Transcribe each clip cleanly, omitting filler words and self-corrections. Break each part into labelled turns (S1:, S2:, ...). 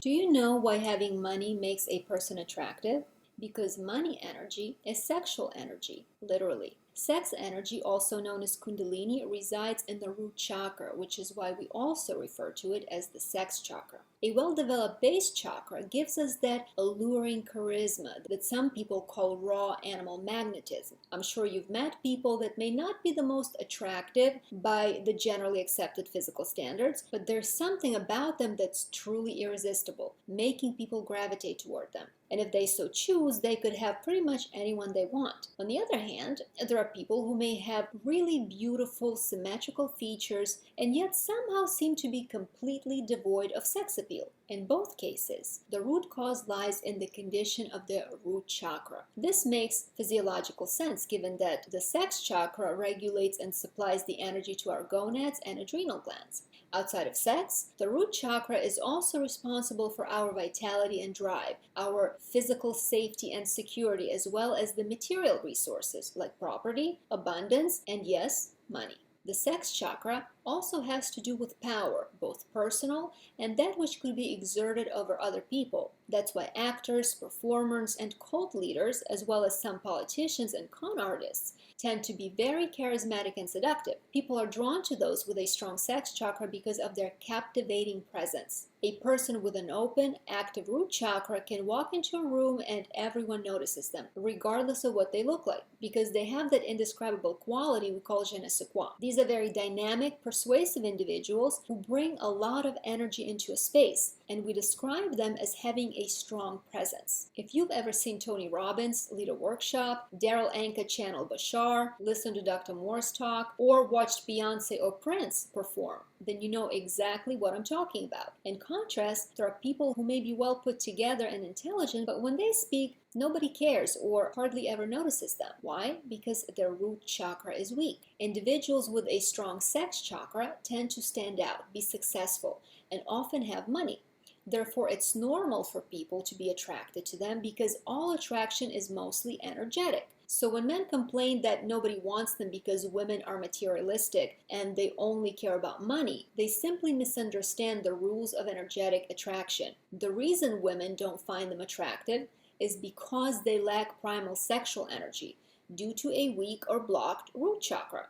S1: Do you know why having money makes a person attractive? Because money energy is sexual energy, literally. Sex energy, also known as Kundalini, resides in the root chakra, which is why we also refer to it as the sex chakra. A well-developed base chakra gives us that alluring charisma that some people call raw animal magnetism. I'm sure you've met people that may not be the most attractive by the generally accepted physical standards, but there's something about them that's truly irresistible, making people gravitate toward them. And if they so choose, they could have pretty much anyone they want. On the other hand, there are people who may have really beautiful symmetrical features and yet somehow seem to be completely devoid of sex appeal. In both cases, the root cause lies in the condition of the root chakra. This makes physiological sense given that the sex chakra regulates and supplies the energy to our gonads and adrenal glands. Outside of sex, the root chakra is also responsible for our vitality and drive, our physical safety and security, as well as the material resources like property, abundance, and yes, money. The sex chakra also has to do with power, both personal and that which could be exerted over other people. That's why actors, performers, and cult leaders, as well as some politicians and con artists, tend to be very charismatic and seductive. People are drawn to those with a strong sex chakra because of their captivating presence. A person with an open, active root chakra can walk into a room and everyone notices them, regardless of what they look like, because they have that indescribable quality we call je ne sais quoi. These are very dynamic, persuasive individuals who bring a lot of energy into a space, and we describe them as having a strong presence. If you've ever seen Tony Robbins lead a workshop, Daryl Anka channel Bashar, listened to Dr. Morse talk, or watched Beyonce or Prince perform, then you know exactly what I'm talking about. In contrast, there are people who may be well put together and intelligent, but when they speak, nobody cares or hardly ever notices them. Why? Because their root chakra is weak. Individuals with a strong sex chakra tend to stand out, be successful, and often have money. Therefore, it's normal for people to be attracted to them because all attraction is mostly energetic. So when men complain that nobody wants them because women are materialistic and they only care about money, they simply misunderstand the rules of energetic attraction. The reason women don't find them attractive is because they lack primal sexual energy due to a weak or blocked root chakra.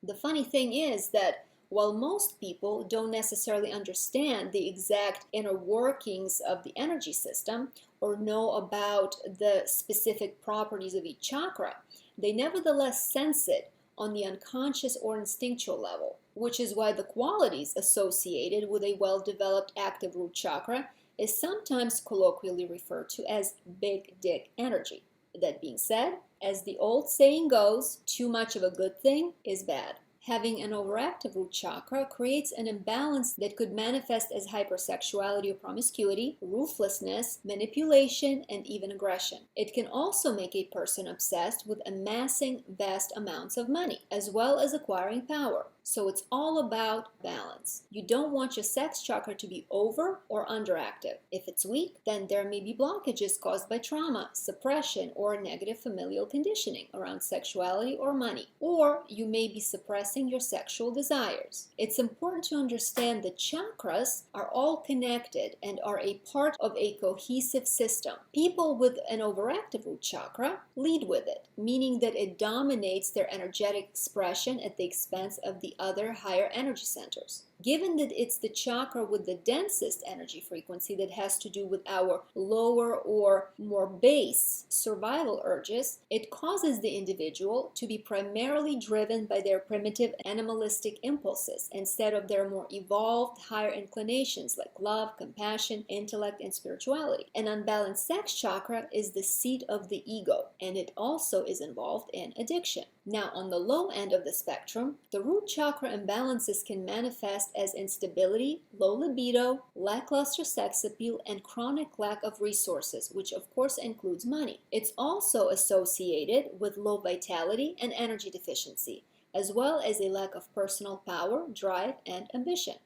S1: The funny thing is that while most people don't necessarily understand the exact inner workings of the energy system or know about the specific properties of each chakra, they nevertheless sense it on the unconscious or instinctual level, which is why the qualities associated with a well-developed active root chakra is sometimes colloquially referred to as big dick energy. That being said, as the old saying goes, too much of a good thing is bad. Having an overactive root chakra creates an imbalance that could manifest as hypersexuality or promiscuity, ruthlessness, manipulation, and even aggression. It can also make a person obsessed with amassing vast amounts of money, as well as acquiring power. So it's all about balance. You don't want your sex chakra to be over or underactive. If it's weak, then there may be blockages caused by trauma, suppression, or negative familial conditioning around sexuality or money. Or you may be suppressing your sexual desires. It's important to understand that chakras are all connected and are a part of a cohesive system. People with an overactive root chakra lead with it, meaning that it dominates their energetic expression at the expense of the other higher energy centers. Given that it's the chakra with the densest energy frequency that has to do with our lower or more base survival urges, it causes the individual to be primarily driven by their primitive animalistic impulses instead of their more evolved higher inclinations like love, compassion, intellect, and spirituality. An unbalanced sex chakra is the seat of the ego, and it also is involved in addiction. Now, on the low end of the spectrum, the root chakra imbalances can manifest as instability, low libido, lackluster sex appeal, and chronic lack of resources, which of course includes money. It's also associated with low vitality and energy deficiency, as well as a lack of personal power, drive, and ambition.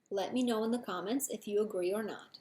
S1: Let me know in the comments if you agree or not.